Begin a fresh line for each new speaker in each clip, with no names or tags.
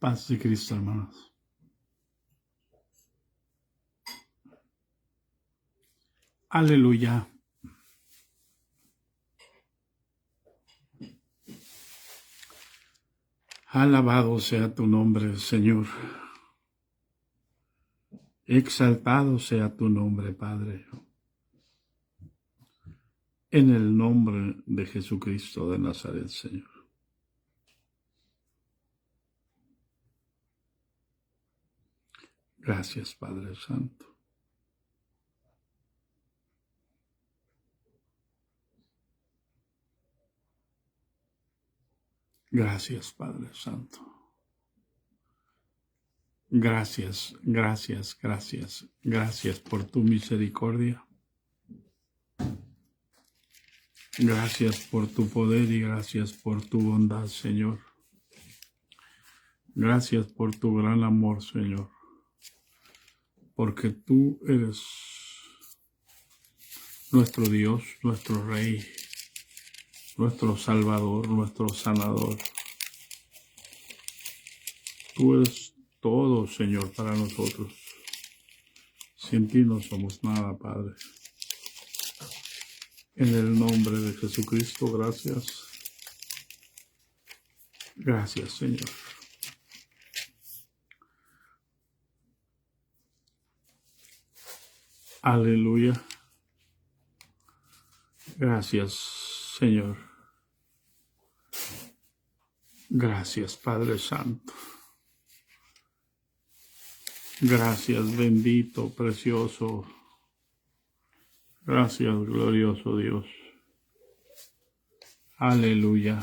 Paz de Cristo, hermanos. Aleluya. Alabado sea tu nombre, Señor. Exaltado sea tu nombre, Padre. En el nombre de Jesucristo de Nazaret, Señor. Gracias, Padre Santo. Gracias, Padre Santo. Gracias, gracias, gracias. Gracias por tu misericordia. Gracias por tu poder y gracias por tu bondad, Señor. Gracias por tu gran amor, Señor. Porque tú eres nuestro Dios, nuestro Rey, nuestro Salvador, nuestro Sanador. Tú eres todo, Señor, para nosotros. Sin ti no somos nada, Padre. En el nombre de Jesucristo, gracias. Gracias, Señor. Aleluya. Gracias, Señor. Gracias, Padre Santo. Gracias, bendito, precioso. Gracias, glorioso Dios. Aleluya.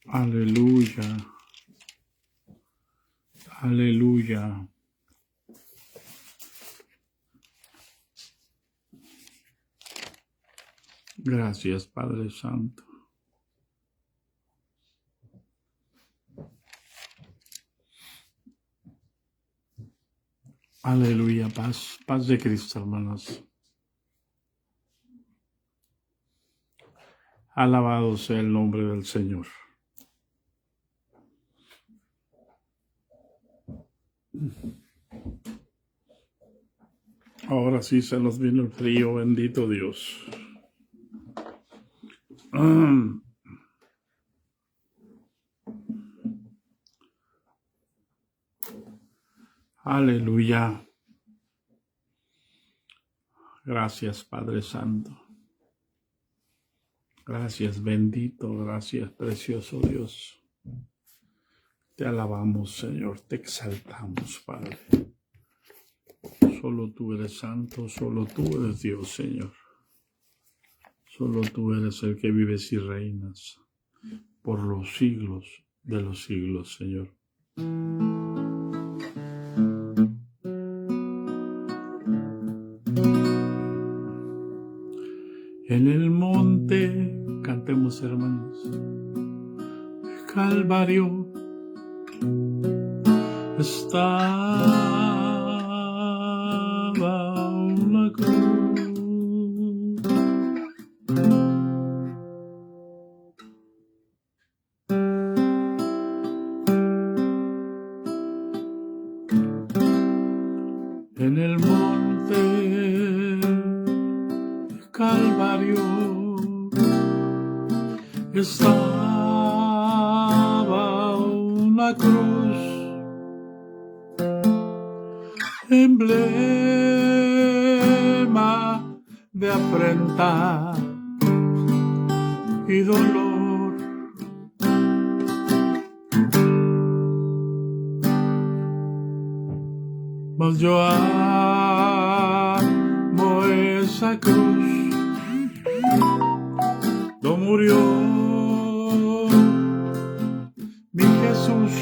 Aleluya. Aleluya. Gracias, Padre Santo. Aleluya, paz, paz de Cristo, hermanos. Alabado sea el nombre del Señor. Ahora sí se nos vino el frío, bendito Dios. Aleluya. Gracias, Padre Santo. Gracias, bendito, gracias, precioso Dios. Te alabamos, Señor, te exaltamos, Padre. Solo tú eres santo, solo tú eres Dios, Señor. Solo tú eres el que vives y reinas por los siglos de los siglos, Señor. En el monte, cantemos, hermanos, Calvario estaba una cruz. En el monte Calvario estaba una cruz, emblema de afrenta y dolor. Mas yo amo esa cruz, no murió mi Jesús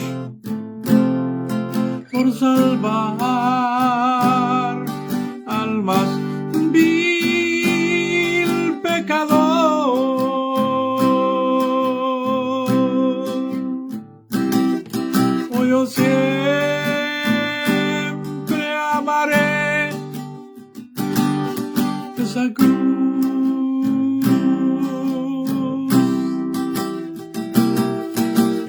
por salvar almas vil pecador. Hoy yo siempre amaré esa cruz.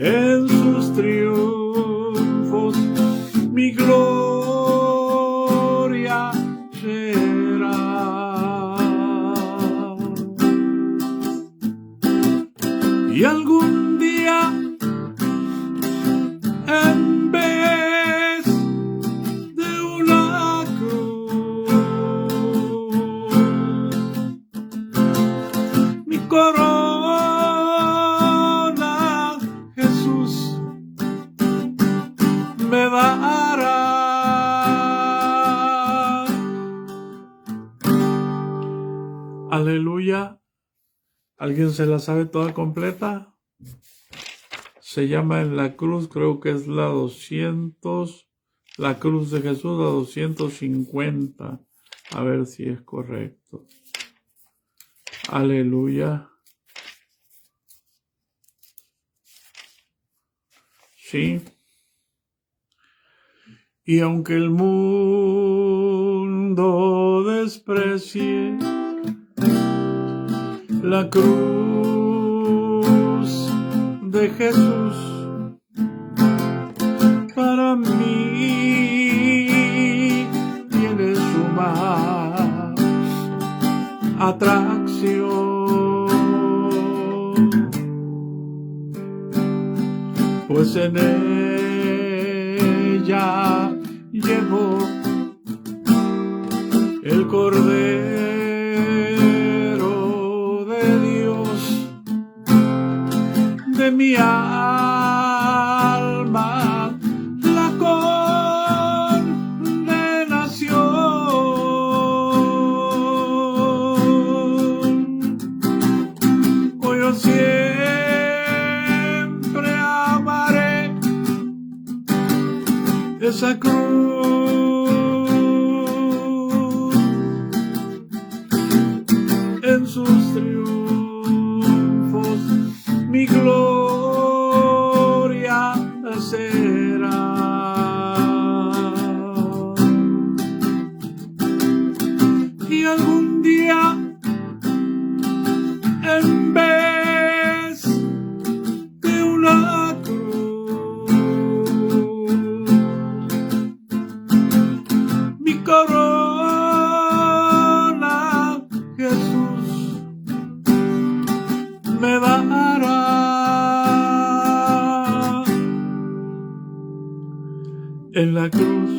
En sus triunfos mi gloria será. Y algún día, en vez de una cruz, mi corona Jesús me dará. Aleluya. ¿Alguien se la sabe toda completa? Se llama En la cruz, creo que es la 200, la cruz de Jesús, la 250. A ver si es correcto. Aleluya. Sí. Y aunque el mundo desprecie la cruz de Jesús, para mí tiene suma atracción, pues en ella llevo el Cordero de Dios de mi alma, la condenación. Hoy yo siempre amaré esa cruz. En sus triunfos mi gloria será. Y algún día, en vez de una cruz, mi corona Jesús me dará. En la cruz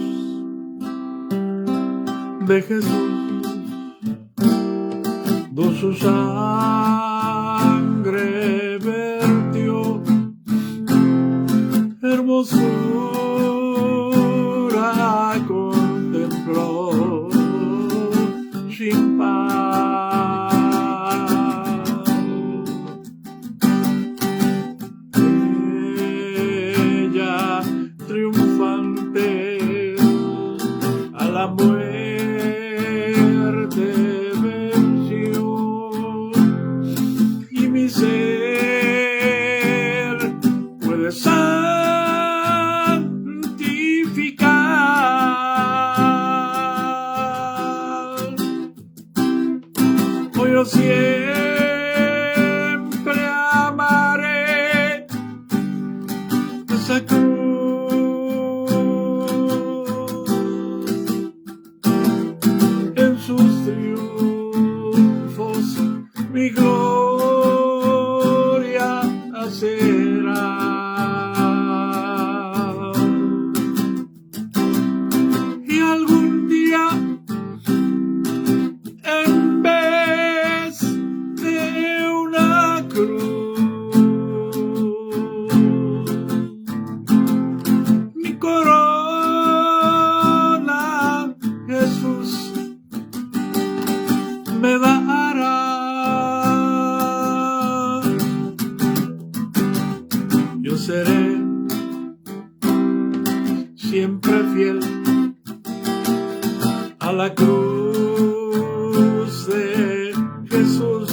de Jesús, su sangre vertió, hermosura contempló sin par. Ella triunfante a la muerte venció, y mi ser puede satisfacer siempre fiel a la cruz de Jesús,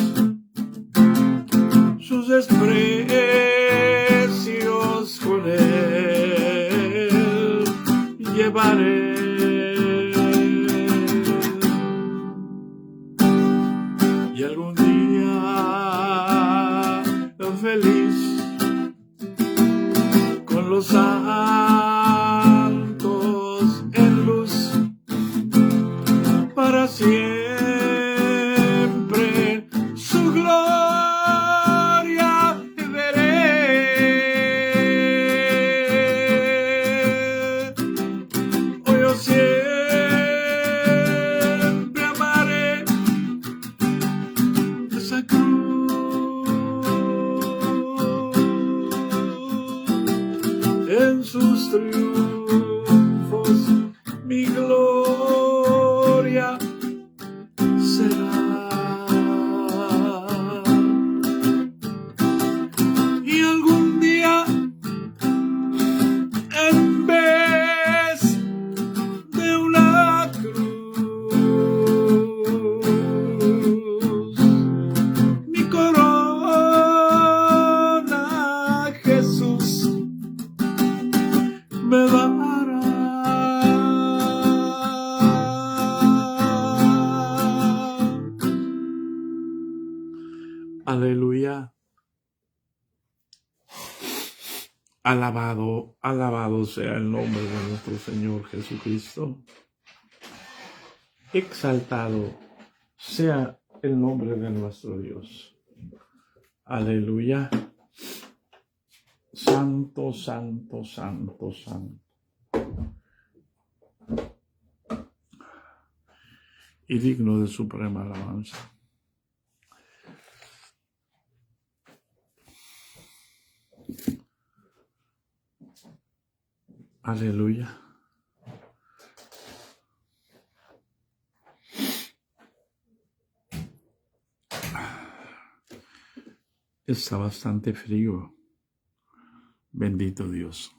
sus desprecios con él llevaré. Y algún día feliz con los santos en luz para siempre su gloria veré. Hoy yo siempre amaré esa cruz en sus triunfos, mi gloria será. Y algún día, en vez de una cruz, mi corona Jesús me dará. Aleluya. Alabado, alabado sea el nombre de nuestro Señor Jesucristo. Exaltado sea el nombre de nuestro Dios. Aleluya. Santo, santo, santo, santo. Y digno de suprema alabanza. Aleluya. Está bastante frío. Bendito Dios.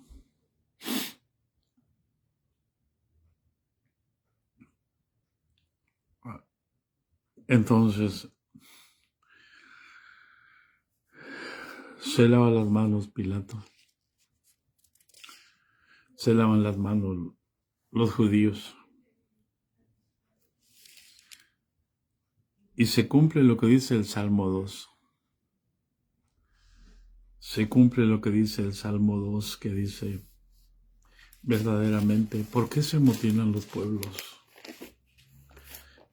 Entonces, se lava las manos Pilato. Se lavan las manos los judíos. Y se cumple lo que dice el Salmo 2. Se cumple lo que dice el Salmo 2, que dice verdaderamente, ¿por qué se amotinan los pueblos?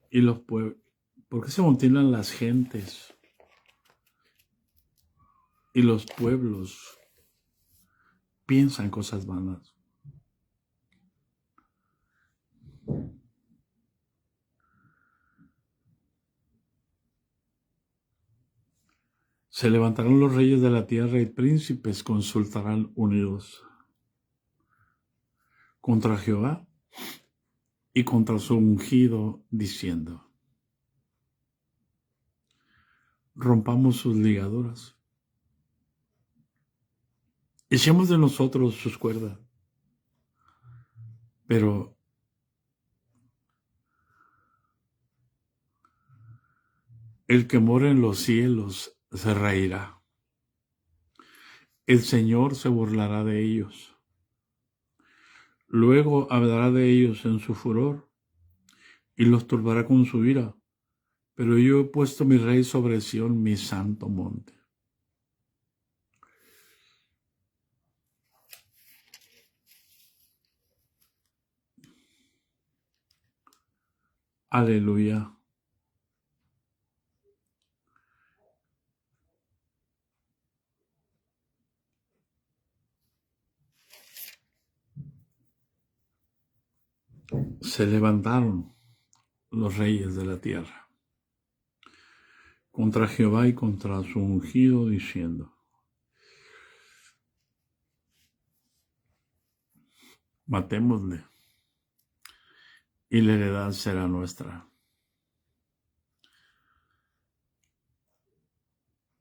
Y ¿por qué se amotinan las gentes? Y los pueblos piensan cosas vanas. Se levantarán los reyes de la tierra y príncipes consultarán unidos contra Jehová y contra su ungido, diciendo: rompamos sus ligaduras, echemos de nosotros sus cuerdas. Pero el que mora en los cielos se reirá. El Señor se burlará de ellos. Luego hablará de ellos en su furor y los turbará con su ira. Pero yo he puesto mi rey sobre Sión, mi santo monte. Aleluya. Se levantaron los reyes de la tierra contra Jehová y contra su ungido, diciendo: matémosle, y la heredad será nuestra.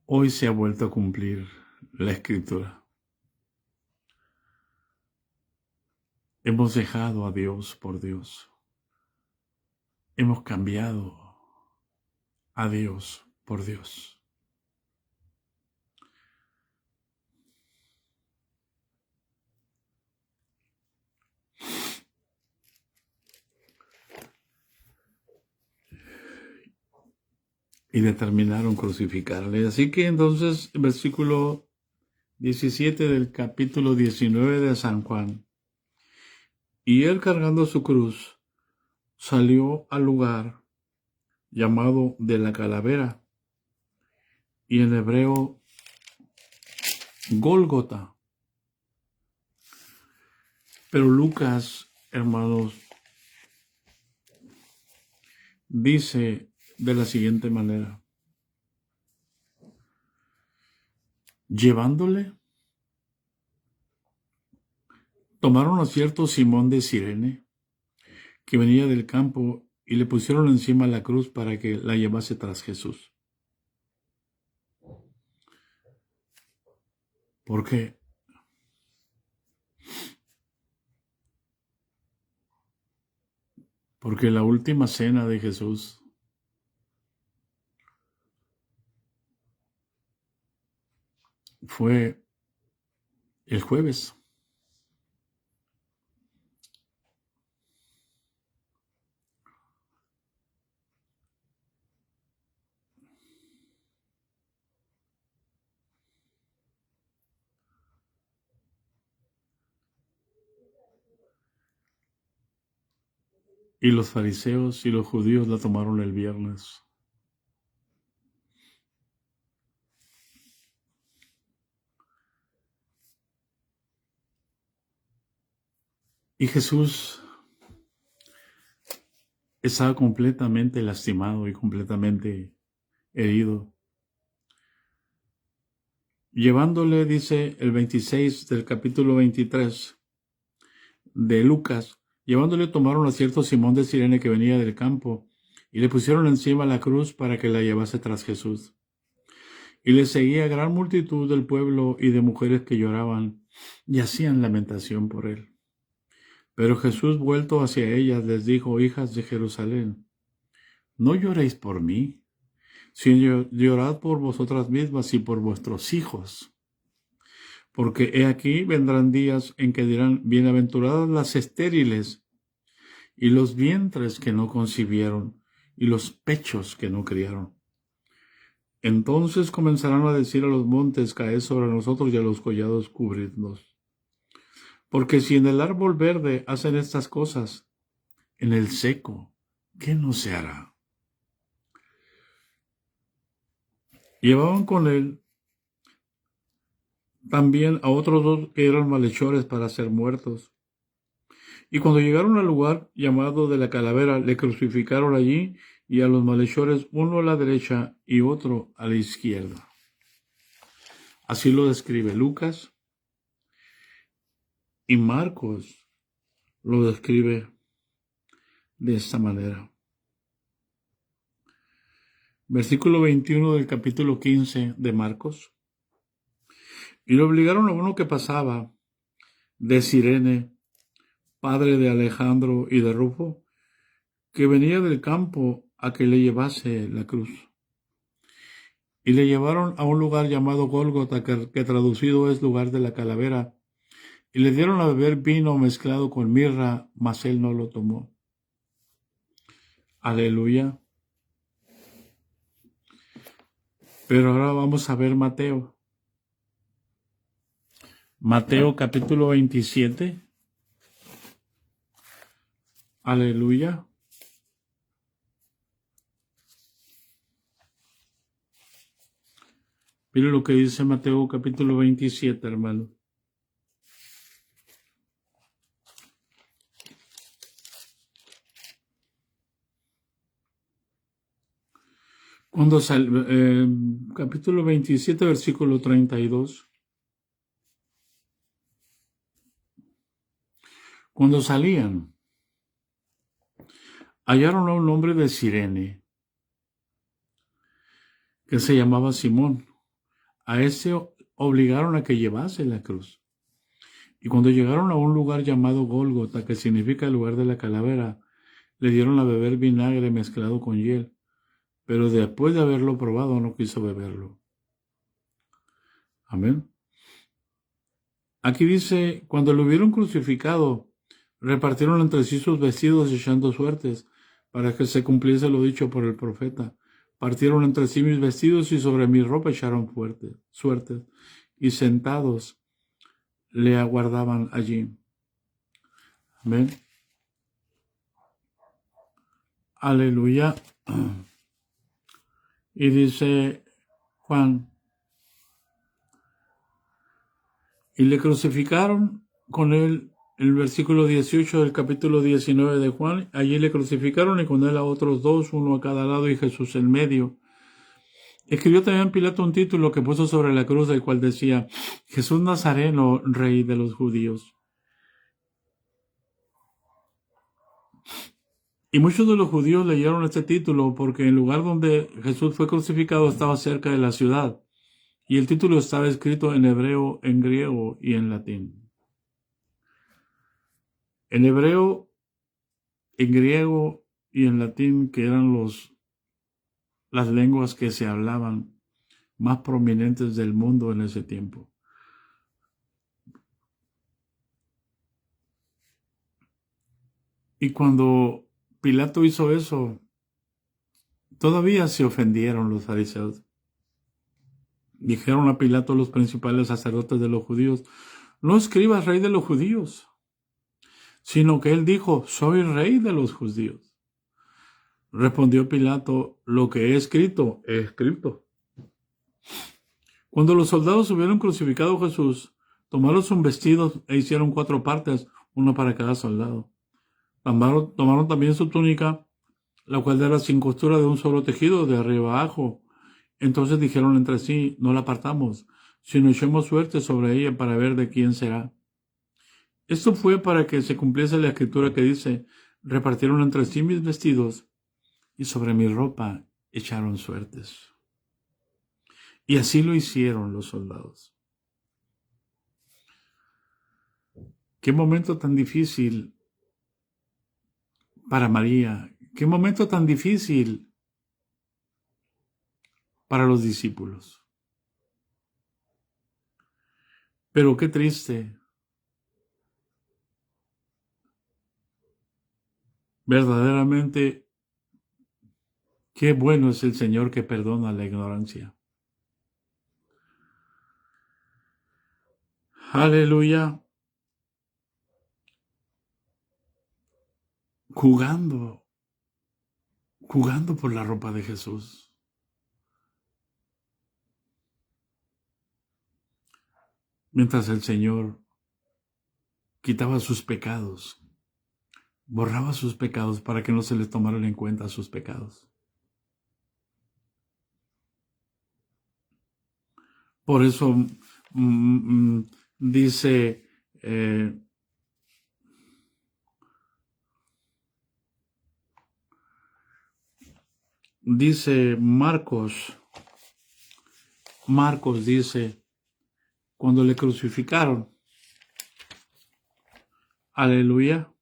Hoy se ha vuelto a cumplir la Escritura. Hemos dejado a Dios por Dios. Hemos cambiado a Dios por Dios. Y determinaron crucificarle. Así que entonces, versículo 17 del capítulo 19 de San Juan. Y él, cargando su cruz, salió al lugar llamado de la calavera, y en hebreo Gólgota. Pero Lucas, hermanos, dice de la siguiente manera: llevándole, tomaron a cierto Simón de Cirene, que venía del campo, y le pusieron encima la cruz para que la llevase tras Jesús. ¿Por qué? Porque la última cena de Jesús fue el jueves. Y los fariseos y los judíos la tomaron el viernes. Y Jesús estaba completamente lastimado y completamente herido. Llevándole, dice el 26 del capítulo 23 de Lucas, llevándole tomaron a cierto Simón de Cirene que venía del campo, y le pusieron encima la cruz para que la llevase tras Jesús. Y le seguía gran multitud del pueblo y de mujeres que lloraban y hacían lamentación por él. Pero Jesús, vuelto hacia ellas, les dijo: hijas de Jerusalén, no lloréis por mí, sino llorad por vosotras mismas y por vuestros hijos. Porque he aquí vendrán días en que dirán: bienaventuradas las estériles, y los vientres que no concibieron, y los pechos que no criaron. Entonces comenzarán a decir a los montes: caed sobre nosotros, y a los collados cubridnos. Porque si en el árbol verde hacen estas cosas, en el seco, ¿qué no se hará? Llevaban con él también a otros dos que eran malhechores para ser muertos. Y cuando llegaron al lugar llamado de la calavera, le crucificaron allí, y a los malhechores, uno a la derecha y otro a la izquierda. Así lo describe Lucas, y Marcos lo describe de esta manera. Versículo 21 del capítulo 15 de Marcos. Y le obligaron a uno que pasaba de Cirene, padre de Alejandro y de Rufo, que venía del campo, a que le llevase la cruz. Y le llevaron a un lugar llamado Gólgota, que traducido es lugar de la calavera, y le dieron a beber vino mezclado con mirra, mas él no lo tomó. Aleluya. Pero ahora vamos a ver Mateo. Mateo capítulo 27. Aleluya. Mire lo que dice Mateo capítulo 27, hermano. Cuando capítulo 27, versículo 32. Cuando salían, hallaron a un hombre de Cirene, que se llamaba Simón. A ese obligaron a que llevase la cruz. Y cuando llegaron a un lugar llamado Gólgota, que significa el lugar de la calavera, le dieron a beber vinagre mezclado con hiel, pero después de haberlo probado no quiso beberlo. Amén. Aquí dice, cuando lo hubieron crucificado, repartieron entre sí sus vestidos echando suertes, para que se cumpliese lo dicho por el profeta. Partieron entre sí mis vestidos y sobre mi ropa echaron suertes, y sentados le aguardaban allí. Amén. Aleluya. Y dice Juan, y le crucificaron con él, el versículo 18 del capítulo 19 de Juan, allí le crucificaron y con él a otros dos, uno a cada lado y Jesús en medio. Escribió también Pilato un título que puso sobre la cruz, el cual decía, Jesús Nazareno, Rey de los Judíos. Y muchos de los judíos leyeron este título porque el lugar donde Jesús fue crucificado estaba cerca de la ciudad. Y el título estaba escrito en hebreo, en griego y en latín. En hebreo, en griego y en latín, que eran las lenguas que se hablaban más prominentes del mundo en ese tiempo. Y cuando Pilato hizo eso, todavía se ofendieron los fariseos. Dijeron a Pilato los principales sacerdotes de los judíos, no escribas rey de los judíos, sino que él dijo, soy rey de los judíos. Respondió Pilato, lo que he escrito, he escrito. Cuando los soldados hubieron crucificado a Jesús, tomaron sus vestidos e hicieron 4 partes, uno para cada soldado. Tomaron también su túnica, la cual era sin costura de un solo tejido, de arriba abajo. Entonces dijeron entre sí, no la apartamos, sino echemos suerte sobre ella para ver de quién será. Esto fue para que se cumpliese la escritura que dice, repartieron entre sí mis vestidos y sobre mi ropa echaron suertes. Y así lo hicieron los soldados. Qué momento tan difícil para María. Qué momento tan difícil para los discípulos. Pero qué triste. Verdaderamente, qué bueno es el Señor que perdona la ignorancia. Aleluya. Jugando por la ropa de Jesús. Mientras el Señor quitaba sus pecados, borraba sus pecados para que no se les tomaran en cuenta sus pecados. Por eso dice Marcos dice, cuando le crucificaron, aleluya,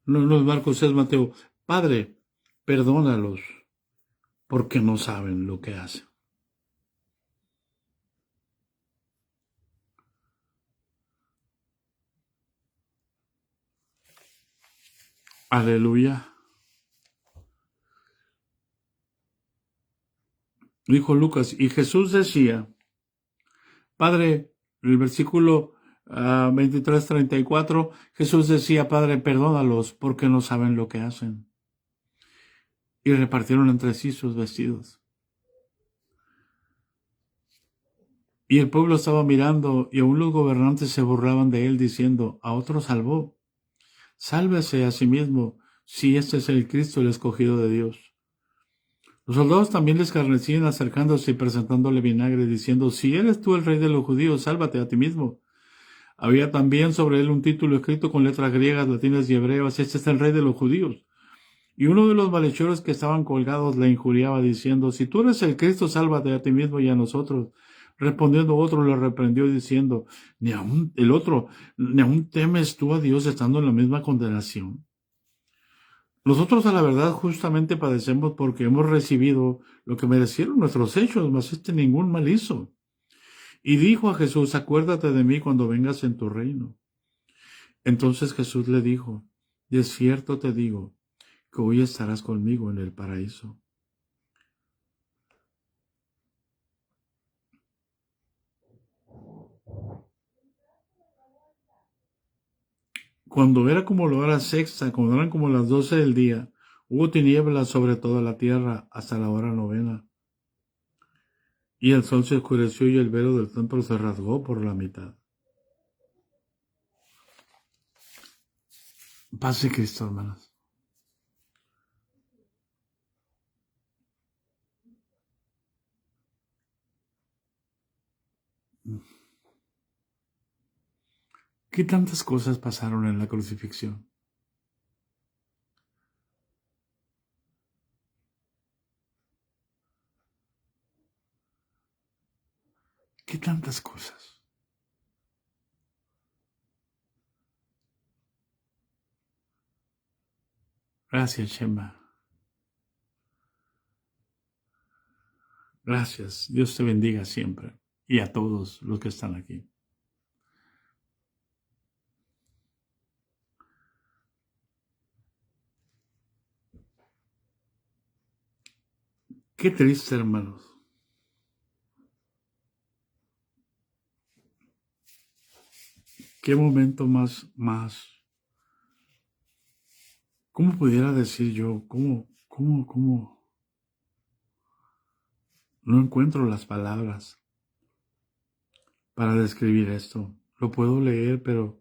no es Marcos, es Mateo, Padre, perdónalos, porque no saben lo que hacen. Aleluya. Dijo Lucas, y Jesús decía, Padre, el versículo 23-34, Jesús decía, Padre, perdónalos porque no saben lo que hacen. Y repartieron entre sí sus vestidos. Y el pueblo estaba mirando, y aún los gobernantes se burlaban de él, diciendo, a otro salvó. Sálvese a sí mismo, si este es el Cristo, el escogido de Dios. Los soldados también le escarnecían acercándose y presentándole vinagre, diciendo, si eres tú el rey de los judíos, sálvate a ti mismo. Había también sobre él un título escrito con letras griegas, latinas y hebreas, este es el rey de los judíos. Y uno de los malhechores que estaban colgados le injuriaba diciendo, si tú eres el Cristo, sálvate a ti mismo y a nosotros. Respondiendo otro le reprendió diciendo, ni aún temes tú a Dios estando en la misma condenación. Nosotros a la verdad justamente padecemos porque hemos recibido lo que merecieron nuestros hechos, mas ningún mal hizo. Y dijo a Jesús, acuérdate de mí cuando vengas en tu reino. Entonces Jesús le dijo, de cierto te digo, que hoy estarás conmigo en el paraíso. Cuando era como la hora sexta, cuando eran como las 12 del día, hubo tinieblas sobre toda la tierra hasta la hora novena. Y el sol se oscureció y el velo del templo se rasgó por la mitad. Paz de Cristo, hermanas. ¿Qué tantas cosas pasaron en la crucifixión? ¿Qué tantas cosas? Gracias, Shema. Gracias. Dios te bendiga siempre. Y a todos los que están aquí. Qué triste, hermanos. Qué momento más. ¿Cómo pudiera decir yo? ¿Cómo? No encuentro las palabras para describir esto. Lo puedo leer, pero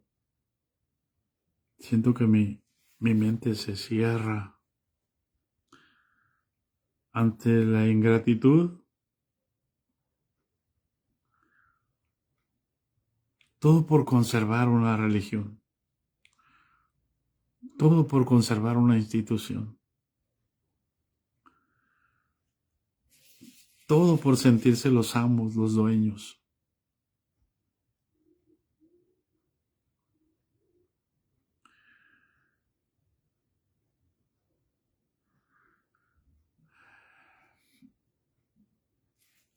siento que mi mente se cierra ante la ingratitud. Todo por conservar una religión. Todo por conservar una institución. Todo por sentirse los amos, los dueños.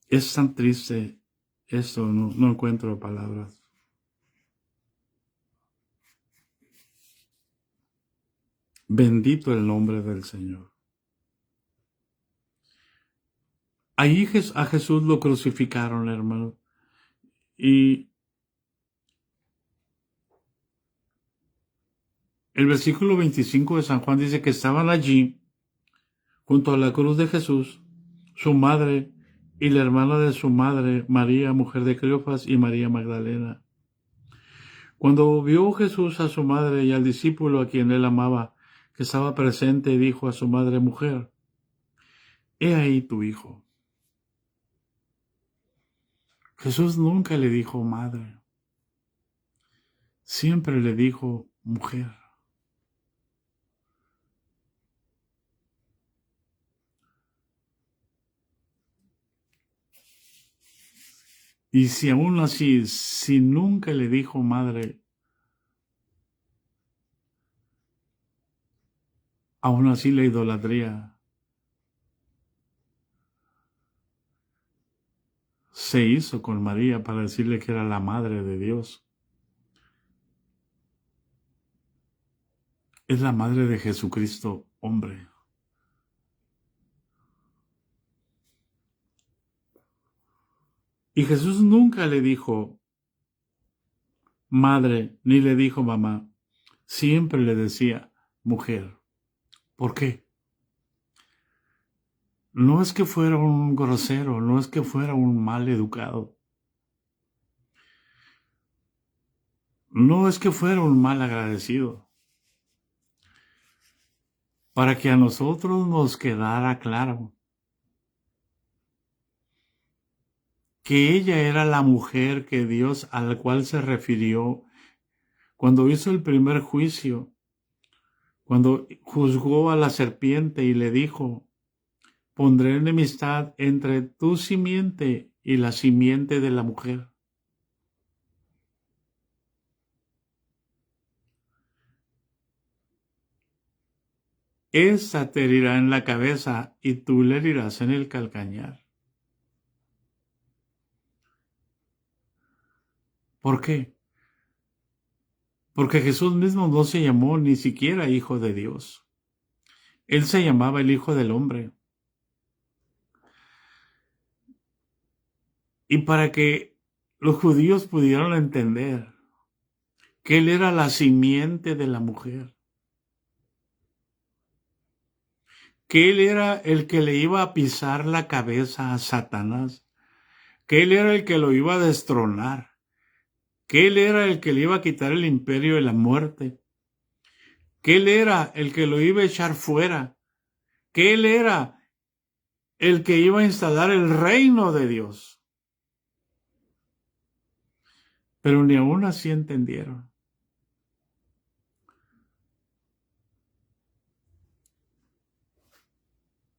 Es tan triste esto, no encuentro palabras. Bendito el nombre del Señor. Ahí a Jesús lo crucificaron, hermano. Y el versículo 25 de San Juan dice que estaban allí, junto a la cruz de Jesús, su madre y la hermana de su madre, María, mujer de Cleofas, y María Magdalena. Cuando vio Jesús a su madre y al discípulo a quien él amaba, que estaba presente, dijo a su madre, mujer, he ahí tu hijo. Jesús nunca le dijo madre, siempre le dijo mujer. Y si aún así, si nunca le dijo madre, aún así la idolatría se hizo con María para decirle que era la madre de Dios. Es la madre de Jesucristo, hombre. Y Jesús nunca le dijo madre, ni le dijo mamá. Siempre le decía mujer. ¿Por qué? No es que fuera un grosero, no es que fuera un mal educado. No es que fuera un mal agradecido. Para que a nosotros nos quedara claro que ella era la mujer que Dios al cual se refirió cuando hizo el primer juicio cuando juzgó a la serpiente y le dijo, pondré enemistad entre tu simiente y la simiente de la mujer. Esa te herirá en la cabeza y tú le herirás en el calcañar. ¿Por qué? Porque Jesús mismo no se llamó ni siquiera Hijo de Dios. Él se llamaba el Hijo del Hombre. Y para que los judíos pudieran entender que Él era la simiente de la mujer, que Él era el que le iba a pisar la cabeza a Satanás, que Él era el que lo iba a destronar, que Él era el que le iba a quitar el imperio de la muerte, que Él era el que lo iba a echar fuera, que Él era el que iba a instalar el reino de Dios. Pero ni aún así entendieron.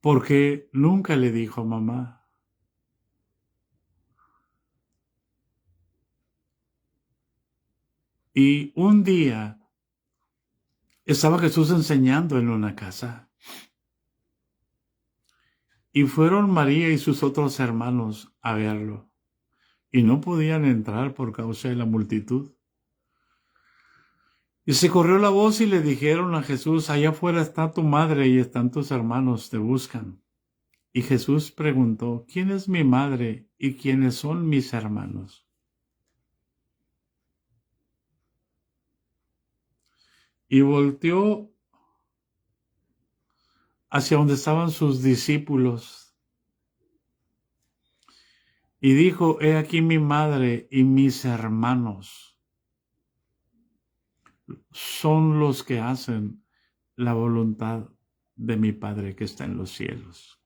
Porque nunca le dijo a mamá. Y un día estaba Jesús enseñando en una casa. Y fueron María y sus otros hermanos a verlo. Y no podían entrar por causa de la multitud. Y se corrió la voz y le dijeron a Jesús, allá afuera está tu madre y están tus hermanos, te buscan. Y Jesús preguntó, ¿quién es mi madre y quiénes son mis hermanos? Y volteó hacia donde estaban sus discípulos y dijo, he aquí mi madre y mis hermanos son los que hacen la voluntad de mi Padre que está en los cielos.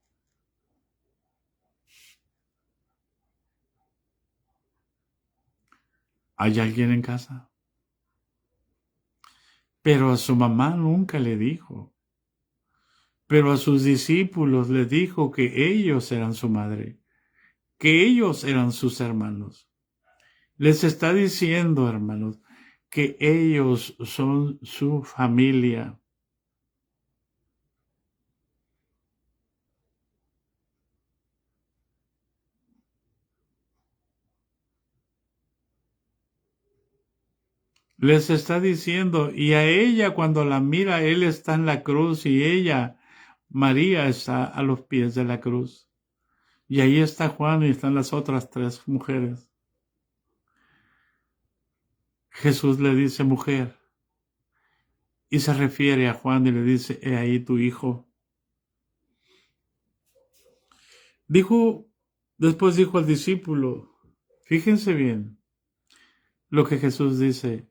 ¿Hay alguien en casa? Pero a su mamá nunca le dijo. Pero a sus discípulos les dijo que ellos eran su madre, que ellos eran sus hermanos. Les está diciendo, hermanos, que ellos son su familia. Les está diciendo, y a ella cuando la mira, él está en la cruz y ella, María, está a los pies de la cruz. Y ahí está Juan y están las otras tres mujeres. Jesús le dice mujer y se refiere a Juan y le dice, he ahí tu hijo. Después dijo al discípulo, fíjense bien lo que Jesús dice.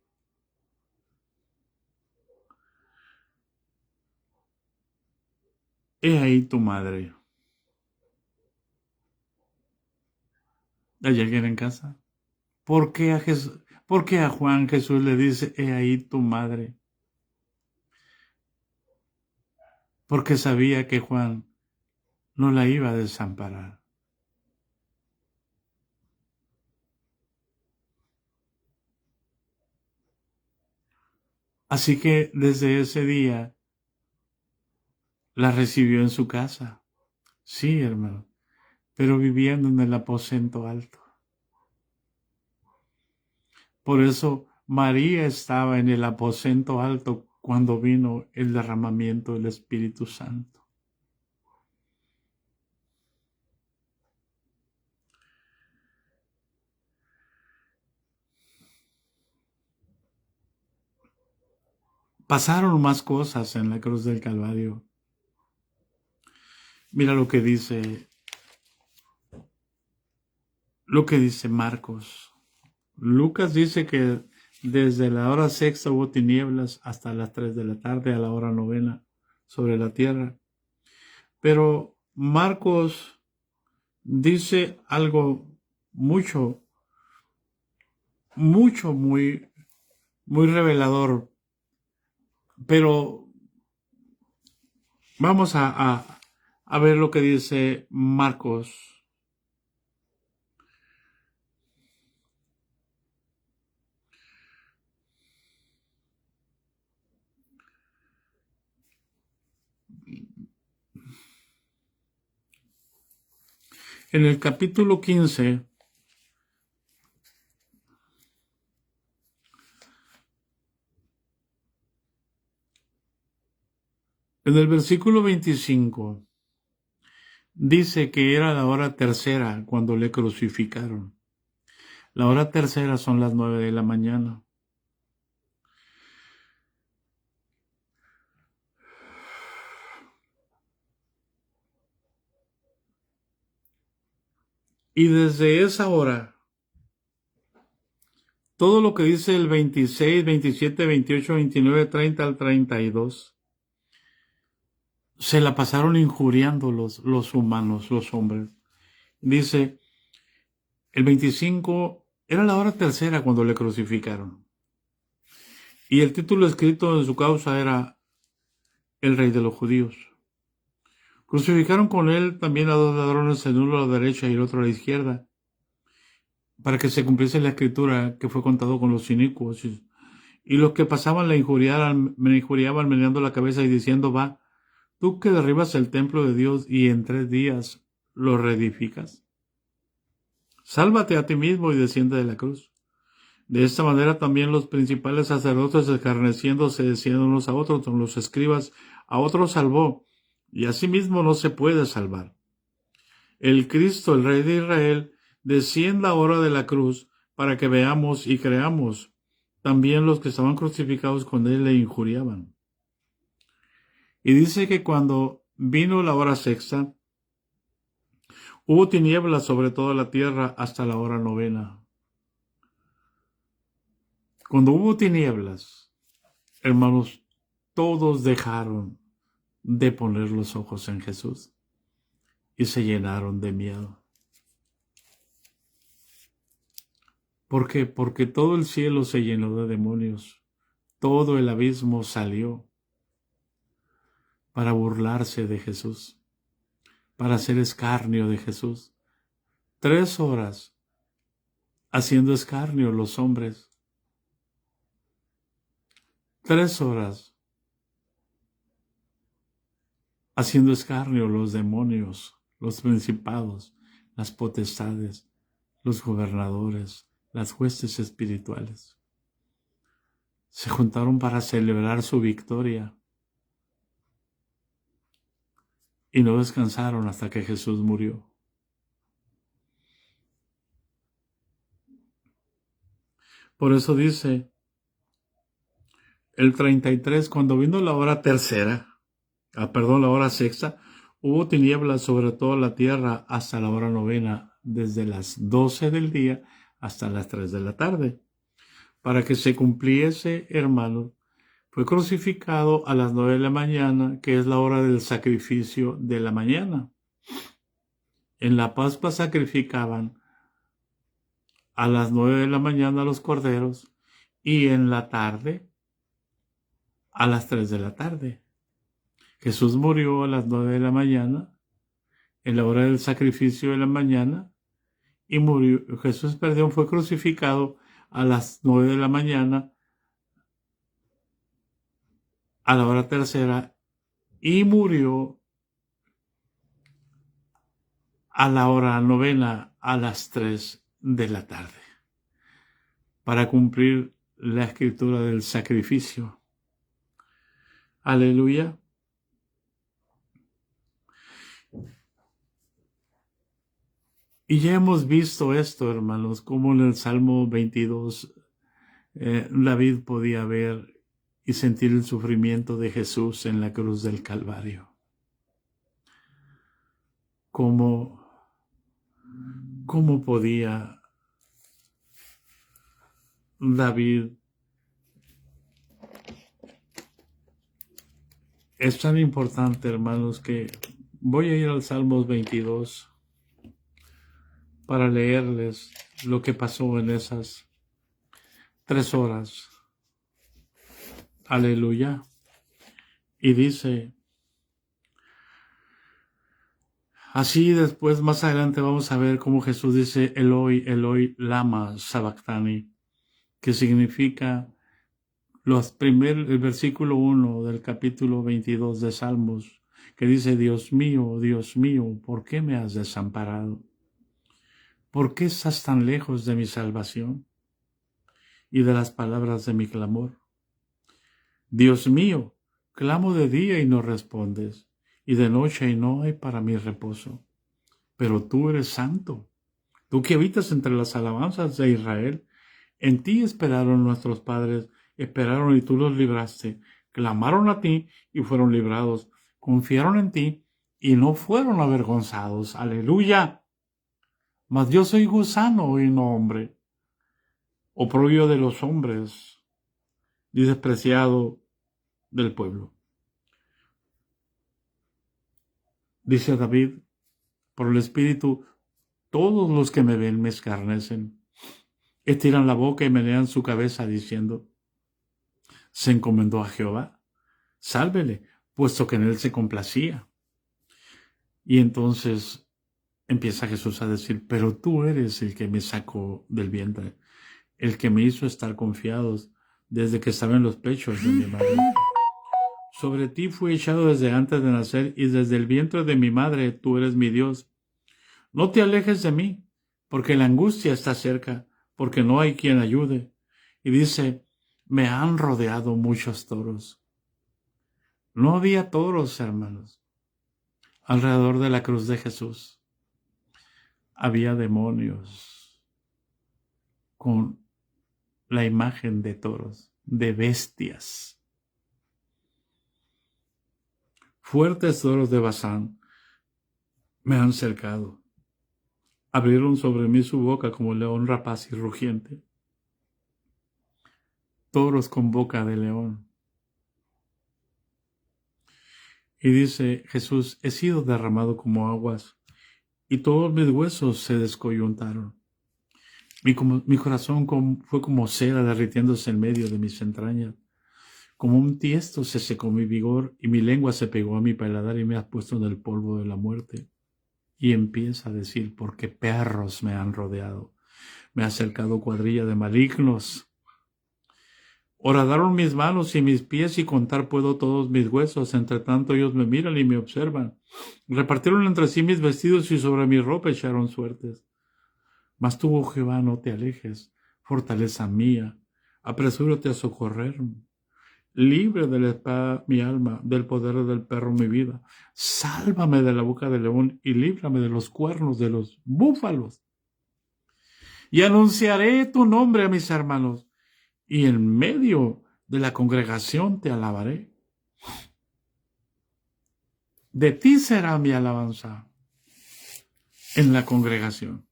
He ahí tu madre. ¿Hay alguien en casa? ¿Por qué a Juan Jesús le dice, he ahí tu madre? Porque sabía que Juan no la iba a desamparar. Así que desde ese día la recibió en su casa. Sí, hermano, pero viviendo en el aposento alto. Por eso María estaba en el aposento alto cuando vino el derramamiento del Espíritu Santo. Pasaron más cosas en la cruz del Calvario. Mira lo que dice Marcos. Lucas dice que desde la hora sexta hubo tinieblas hasta las 3 de la tarde a la hora novena sobre la tierra. Pero Marcos dice algo muy revelador. Pero Vamos a ver lo que dice Marcos. En el capítulo 15, en el versículo 25, dice que era la hora tercera cuando le crucificaron. La hora tercera son las 9 de la mañana. Y desde esa hora, todo lo que dice el 26, 27, 28, 29, 30 al 32, se la pasaron injuriando los humanos, los hombres. Dice, el 25, era la hora tercera cuando le crucificaron. Y el título escrito en su causa era El Rey de los Judíos. Crucificaron con él también a dos ladrones, el uno a la derecha y el otro a la izquierda, para que se cumpliese la escritura que fue contado con los inicuos. Y los que pasaban me injuriaban meneando la cabeza y diciendo, va, tú que derribas el templo de Dios y en 3 días lo reedificas. Sálvate a ti mismo y desciende de la cruz. De esta manera también los principales sacerdotes, escarneciéndose, decían unos a otros, con los escribas, a otros salvó, y asimismo no se puede salvar. El Cristo, el Rey de Israel, descienda ahora de la cruz para que veamos y creamos. También los que estaban crucificados con él le injuriaban. Y dice que cuando vino la hora sexta, hubo tinieblas sobre toda la tierra hasta la hora novena. Cuando hubo tinieblas, hermanos, todos dejaron de poner los ojos en Jesús y se llenaron de miedo. ¿Por qué? Porque todo el cielo se llenó de demonios. Todo el abismo salió para burlarse de Jesús, para hacer escarnio de Jesús. 3 horas haciendo escarnio los hombres. 3 horas haciendo escarnio los demonios, los principados, las potestades, los gobernadores, las huestes espirituales. Se juntaron para celebrar su victoria y no descansaron hasta que Jesús murió. Por eso dice el 33, cuando vino la hora tercera, la hora sexta, hubo tinieblas sobre toda la tierra hasta la hora novena, desde las 12 del día hasta las 3 de la tarde. Para que se cumpliese, hermanos, fue crucificado a las 9 de la mañana, que es la hora del sacrificio de la mañana. En la Pascua sacrificaban a las 9 de la mañana los corderos y en la tarde a las 3 de la tarde. Jesús murió a las 9 de la mañana, en la hora del sacrificio de la mañana, y fue crucificado a las 9 de la mañana, a la hora tercera, y murió a la hora novena, a las 3 de la tarde, para cumplir la escritura del sacrificio. Aleluya. Y ya hemos visto esto, hermanos, como en el Salmo 22 David podía ver y sentir el sufrimiento de Jesús en la cruz del Calvario. ¿Cómo podía David? Es tan importante, hermanos, que voy a ir al Salmos 22 para leerles lo que pasó en esas 3 horas. Aleluya. Y dice Así después, más adelante, vamos a ver cómo Jesús dice Eloi, Eloi, lama sabactani, que significa el versículo 1 del capítulo 22 de Salmos, que dice, Dios mío, ¿por qué me has desamparado? ¿Por qué estás tan lejos de mi salvación y de las palabras de mi clamor? Dios mío, clamo de día y no respondes, y de noche y no hay para mí reposo. Pero tú eres santo, tú que habitas entre las alabanzas de Israel. En ti esperaron nuestros padres, esperaron y tú los libraste. Clamaron a ti y fueron librados. Confiaron en ti y no fueron avergonzados. Aleluya. Mas yo soy gusano y no hombre, oprobio de los hombres y despreciado del pueblo. Dice David, por el Espíritu, todos los que me ven me escarnecen. Estiran la boca y menean su cabeza diciendo, se encomendó a Jehová, sálvele, puesto que en él se complacía. Y entonces empieza Jesús a decir, pero tú eres el que me sacó del vientre, el que me hizo estar confiados desde que estaba en los pechos de mi madre. Sobre ti fui echado desde antes de nacer y desde el vientre de mi madre tú eres mi Dios. No te alejes de mí, porque la angustia está cerca, porque no hay quien ayude. Y dice, me han rodeado muchos toros. No había toros, hermanos. Alrededor de la cruz de Jesús había demonios con la imagen de toros, de bestias. Fuertes toros de Basán me han cercado. Abrieron sobre mí su boca como león rapaz y rugiente. Toros con boca de león. Y dice Jesús, he sido derramado como aguas, y todos mis huesos se descoyuntaron. Mi corazón fue como cera derritiéndose en medio de mis entrañas. Como un tiesto se secó mi vigor, y mi lengua se pegó a mi paladar, y me has puesto en el polvo de la muerte. Y empieza a decir, porque perros me han rodeado. Me ha cercado cuadrilla de malignos. Horadaron mis manos y mis pies, y contar puedo todos mis huesos. Entre tanto ellos me miran y me observan. Repartieron entre sí mis vestidos, y sobre mi ropa echaron suertes. Mas tú, oh Jehová, no te alejes, fortaleza mía. Apresúrate a socorrerme. Libre de la espada mi alma, del poder del perro mi vida. Sálvame de la boca del león y líbrame de los cuernos de los búfalos. Y anunciaré tu nombre a mis hermanos, y en medio de la congregación te alabaré. De ti será mi alabanza en la congregación.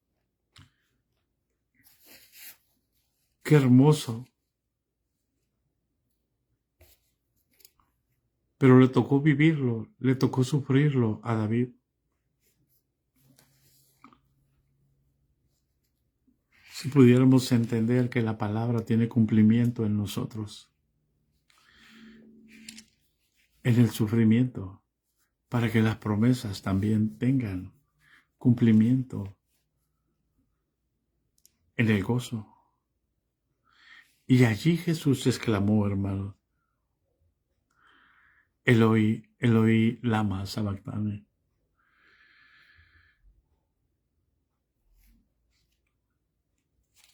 Qué hermoso. Pero le tocó vivirlo, le tocó sufrirlo a David. Si pudiéramos entender que la palabra tiene cumplimiento en nosotros, en el sufrimiento, para que las promesas también tengan cumplimiento en el gozo. Y allí Jesús exclamó, hermano, Eloi, Eloi, lama sabactani.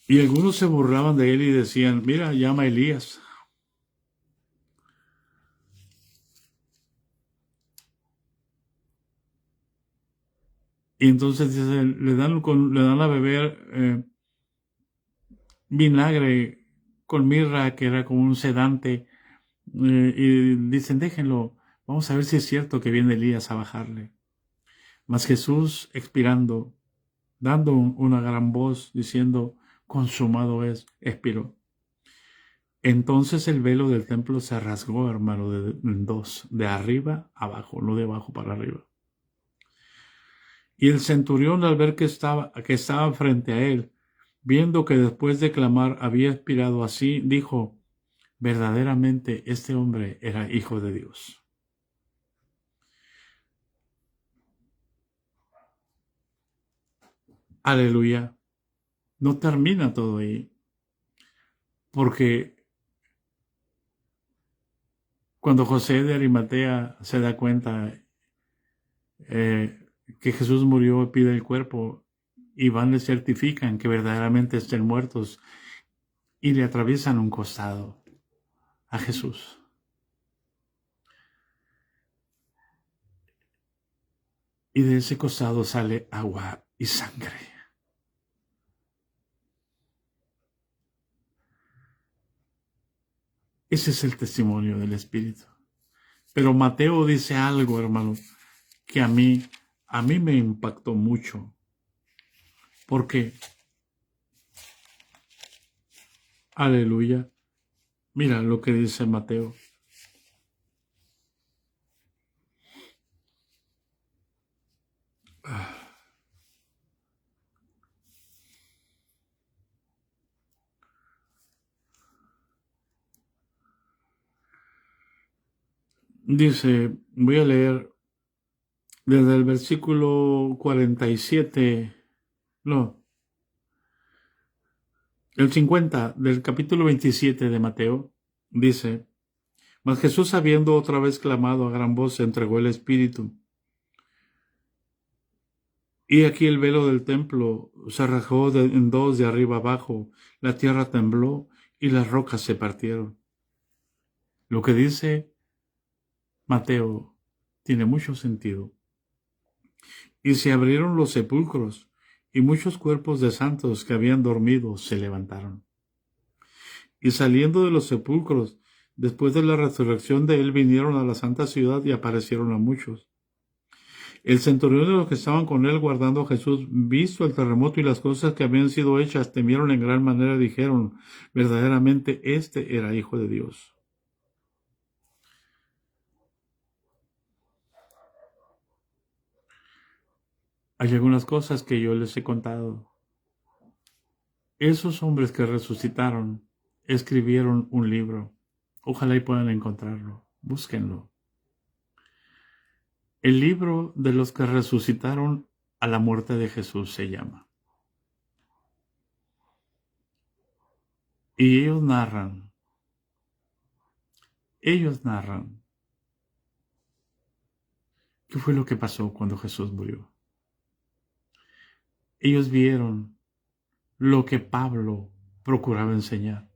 Y algunos se burlaban de él y decían, mira, llama a Elías. Y entonces le dan a beber vinagre con mirra, que era como un sedante, y dicen, déjenlo, vamos a ver si es cierto que viene Elías a bajarle. Mas Jesús, expirando, dando una gran voz, diciendo, consumado es, expiró. Entonces el velo del templo se rasgó, hermano, en dos, de arriba a abajo, no de abajo para arriba. Y el centurión, al ver que estaba frente a él, viendo que después de clamar había expirado así, dijo, verdaderamente este hombre era hijo de Dios. Aleluya. No termina todo ahí, porque cuando José de Arimatea se da cuenta que Jesús murió, pide el cuerpo, y van le certifican que verdaderamente estén muertos y le atraviesan un costado a Jesús. Y de ese costado sale agua y sangre. Ese es el testimonio del Espíritu. Pero Mateo dice algo, hermano, que a mí me impactó mucho. Porque, aleluya, mira lo que dice Mateo. Dice, voy a leer desde el versículo 47, no, el 50 del capítulo 27 de Mateo, dice, mas Jesús, habiendo otra vez clamado a gran voz, se entregó el Espíritu. Y aquí el velo del templo se rasgó en dos de arriba abajo, la tierra tembló y las rocas se partieron. Lo que dice Mateo tiene mucho sentido. Y se abrieron los sepulcros, y muchos cuerpos de santos que habían dormido se levantaron. Y saliendo de los sepulcros, después de la resurrección de él, vinieron a la santa ciudad y aparecieron a muchos. El centurión y los que estaban con él guardando a Jesús, visto el terremoto y las cosas que habían sido hechas, temieron en gran manera y dijeron, verdaderamente este era Hijo de Dios. Hay algunas cosas que yo les he contado. Esos hombres que resucitaron escribieron un libro. Ojalá y puedan encontrarlo. Búsquenlo. El libro de los que resucitaron a la muerte de Jesús se llama. Y ellos narran qué fue lo que pasó cuando Jesús murió. Ellos vieron lo que Pablo procuraba enseñar.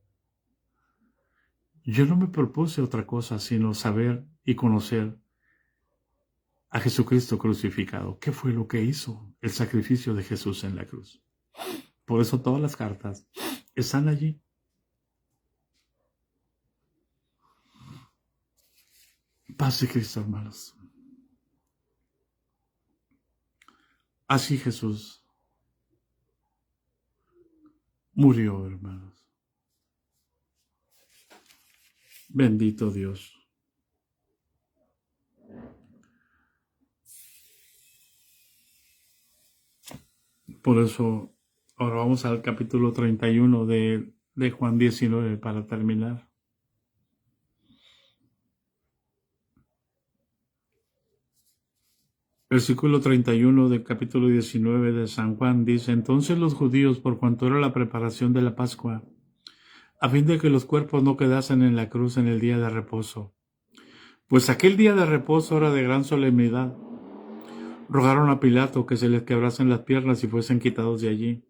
Yo no me propuse otra cosa sino saber y conocer a Jesucristo crucificado. ¿Qué fue lo que hizo el sacrificio de Jesús en la cruz? Por eso todas las cartas están allí. Paz de Cristo, hermanos. Así Jesús murió, hermanos. Bendito Dios. Por eso, ahora vamos al capítulo 31 de Juan 19 para terminar. Versículo 31 del capítulo 19 de San Juan dice, entonces los judíos, por cuanto era la preparación de la Pascua, a fin de que los cuerpos no quedasen en la cruz en el día de reposo, pues aquel día de reposo era de gran solemnidad, rogaron a Pilato que se les quebrasen las piernas y fuesen quitados de allí.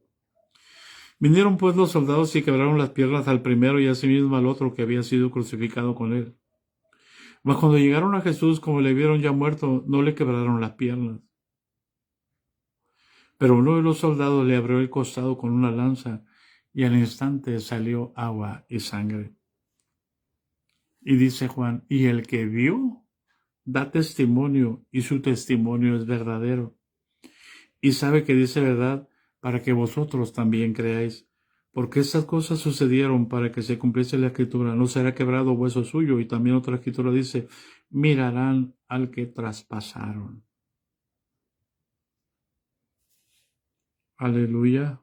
Vinieron pues los soldados y quebraron las piernas al primero y asimismo al otro que había sido crucificado con él. Mas cuando llegaron a Jesús, como le vieron ya muerto, no le quebraron las piernas. Pero uno de los soldados le abrió el costado con una lanza, y al instante salió agua y sangre. Y dice Juan, y el que vio da testimonio, y su testimonio es verdadero. Y sabe que dice verdad, para que vosotros también creáis. Porque estas cosas sucedieron para que se cumpliese la escritura. No será quebrado hueso suyo. Y también otra escritura dice, mirarán al que traspasaron. Aleluya.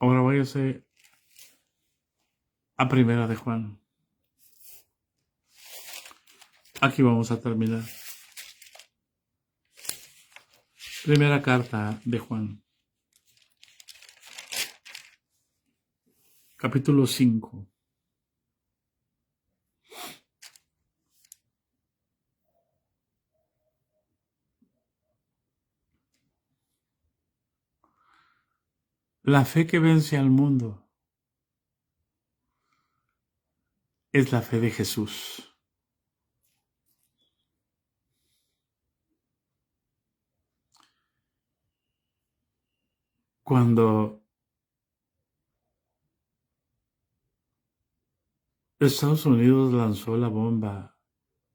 Ahora váyase a Primera de Juan. Aquí vamos a terminar. Primera carta de Juan, capítulo 5. La fe que vence al mundo es la fe de Jesús. Cuando Estados Unidos lanzó la bomba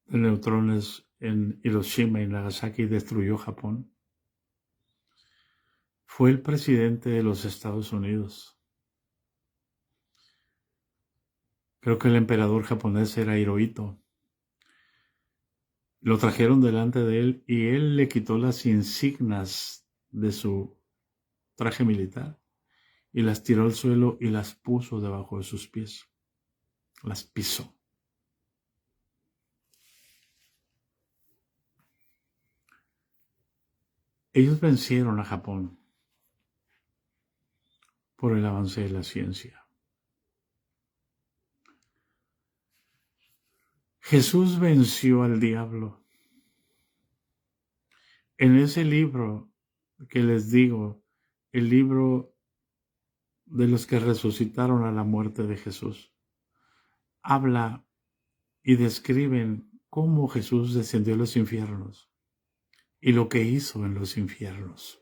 de neutrones en Hiroshima y Nagasaki y destruyó Japón, fue el presidente de los Estados Unidos. Creo que el emperador japonés era Hirohito. Lo trajeron delante de él y él le quitó las insignias de su traje militar y las tiró al suelo y las puso debajo de sus pies. Las pisó. Ellos vencieron a Japón por el avance de la ciencia. Jesús venció al diablo. En ese libro que les digo, el libro de los que resucitaron a la muerte de Jesús, habla y describen cómo Jesús descendió a los infiernos y lo que hizo en los infiernos.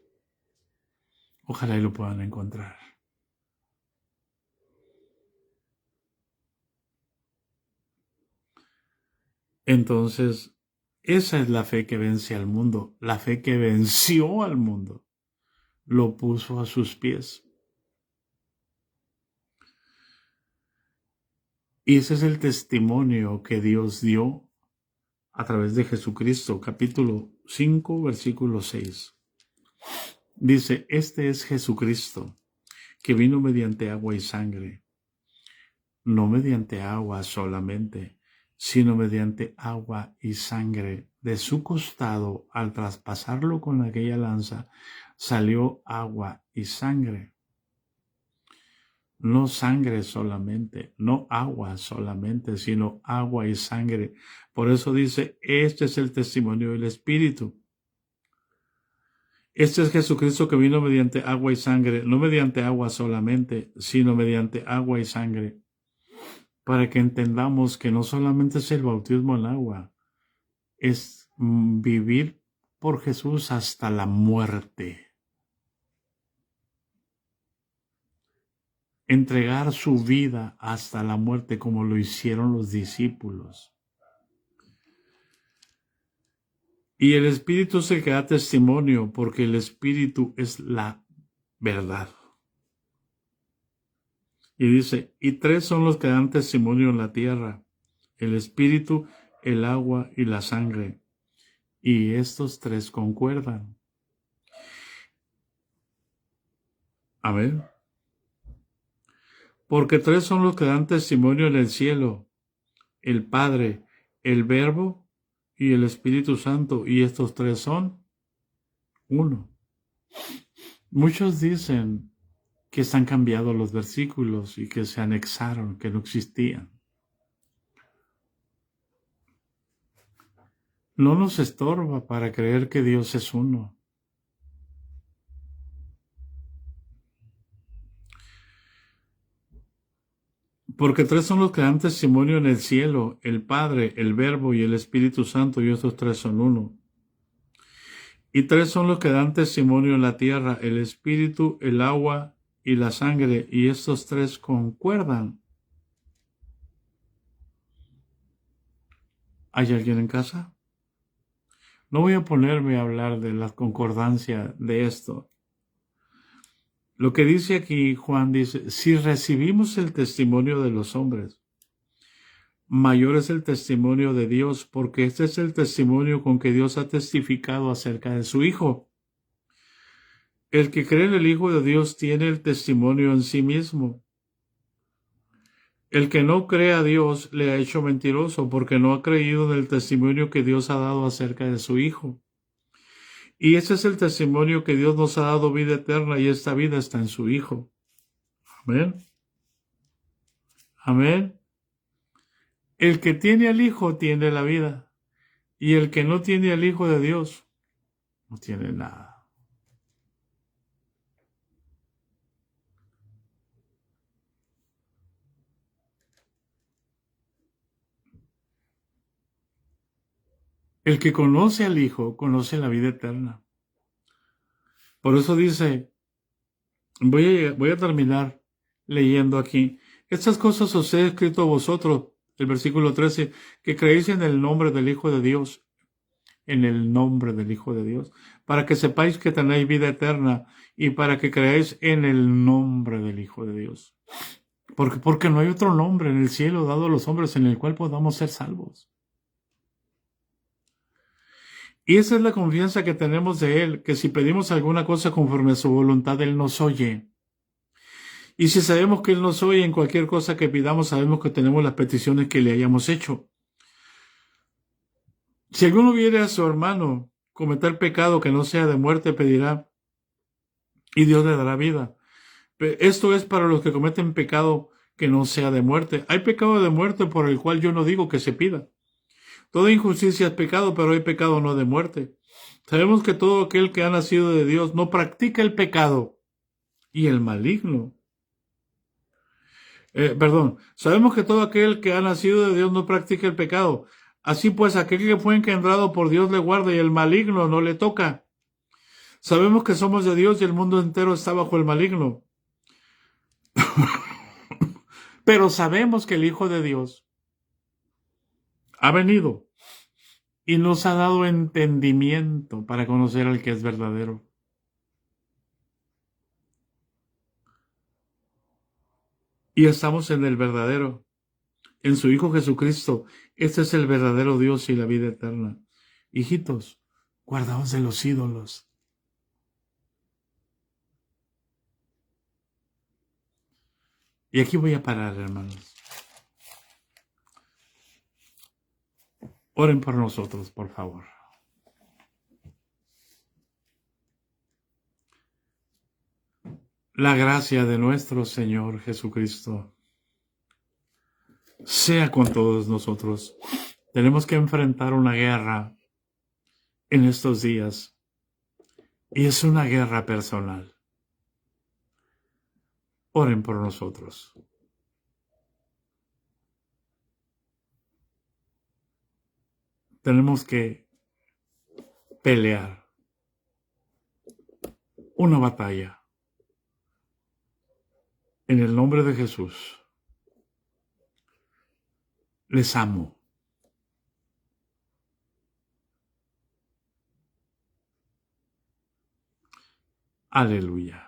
Ojalá y lo puedan encontrar. Entonces, esa es la fe que vence al mundo, la fe que venció al mundo, lo puso a sus pies. Y ese es el testimonio que Dios dio a través de Jesucristo, capítulo 5, versículo 6. Dice, este es Jesucristo, que vino mediante agua y sangre, no mediante agua solamente, sino mediante agua y sangre. De su costado, al traspasarlo con aquella lanza, salió agua y sangre. No sangre solamente, no agua solamente, sino agua y sangre. Por eso dice, este es el testimonio del Espíritu. Este es Jesucristo que vino mediante agua y sangre, no mediante agua solamente, sino mediante agua y sangre, para que entendamos que no solamente es el bautismo en agua, es vivir por Jesús hasta la muerte. Entregar su vida hasta la muerte como lo hicieron los discípulos. Y el Espíritu es el que da testimonio, porque el Espíritu es la verdad. Y dice, y tres son los que dan testimonio en la tierra, el Espíritu, el agua y la sangre. Y estos tres concuerdan. Amén. Porque tres son los que dan testimonio en el cielo, el Padre, el Verbo y el Espíritu Santo, y estos tres son uno. Muchos dicen que están cambiados los versículos y que se anexaron, que no existían. No nos estorba para creer que Dios es uno. Porque tres son los que dan testimonio en el cielo, el Padre, el Verbo y el Espíritu Santo, y estos tres son uno. Y tres son los que dan testimonio en la tierra, el Espíritu, el agua y la sangre, y estos tres concuerdan. ¿Hay alguien en casa? No voy a ponerme a hablar de la concordancia de esto. Lo que dice aquí Juan dice, si recibimos el testimonio de los hombres, mayor es el testimonio de Dios, porque este es el testimonio con que Dios ha testificado acerca de su Hijo. El que cree en el Hijo de Dios tiene el testimonio en sí mismo. El que no cree a Dios le ha hecho mentiroso porque no ha creído en el testimonio que Dios ha dado acerca de su Hijo. Y ese es el testimonio que Dios nos ha dado, vida eterna, y esta vida está en su Hijo. Amén. Amén. El que tiene al Hijo tiene la vida, y el que no tiene al Hijo de Dios no tiene nada. El que conoce al Hijo conoce la vida eterna. Por eso dice, voy a terminar leyendo aquí. Estas cosas os he escrito a vosotros, el versículo 13, que creéis en el nombre del Hijo de Dios, en el nombre del Hijo de Dios, para que sepáis que tenéis vida eterna y para que creáis en el nombre del Hijo de Dios. Porque no hay otro nombre en el cielo dado a los hombres en el cual podamos ser salvos. Y esa es la confianza que tenemos de Él, que si pedimos alguna cosa conforme a su voluntad, Él nos oye. Y si sabemos que Él nos oye en cualquier cosa que pidamos, sabemos que tenemos las peticiones que le hayamos hecho. Si alguno viere a su hermano cometer pecado que no sea de muerte, pedirá, y Dios le dará vida. Esto es para los que cometen pecado que no sea de muerte. Hay pecado de muerte por el cual yo no digo que se pida. Toda injusticia es pecado, pero hay pecado no de muerte. Sabemos que todo aquel que ha nacido de Dios no practica el pecado y el maligno. Sabemos que todo aquel que ha nacido de Dios no practica el pecado. Así pues, aquel que fue engendrado por Dios le guarda y el maligno no le toca. Sabemos que somos de Dios y el mundo entero está bajo el maligno. Pero sabemos que el Hijo de Dios ha venido y nos ha dado entendimiento para conocer al que es verdadero. Y estamos en el verdadero, en su Hijo Jesucristo. Este es el verdadero Dios y la vida eterna. Hijitos, guardaos de los ídolos. Y aquí voy a parar, hermanos. Oren por nosotros, por favor. La gracia de nuestro Señor Jesucristo sea con todos nosotros. Tenemos que enfrentar una guerra en estos días. Y es una guerra personal. Oren por nosotros. Tenemos que pelear una batalla en el nombre de Jesús. Les amo. Aleluya.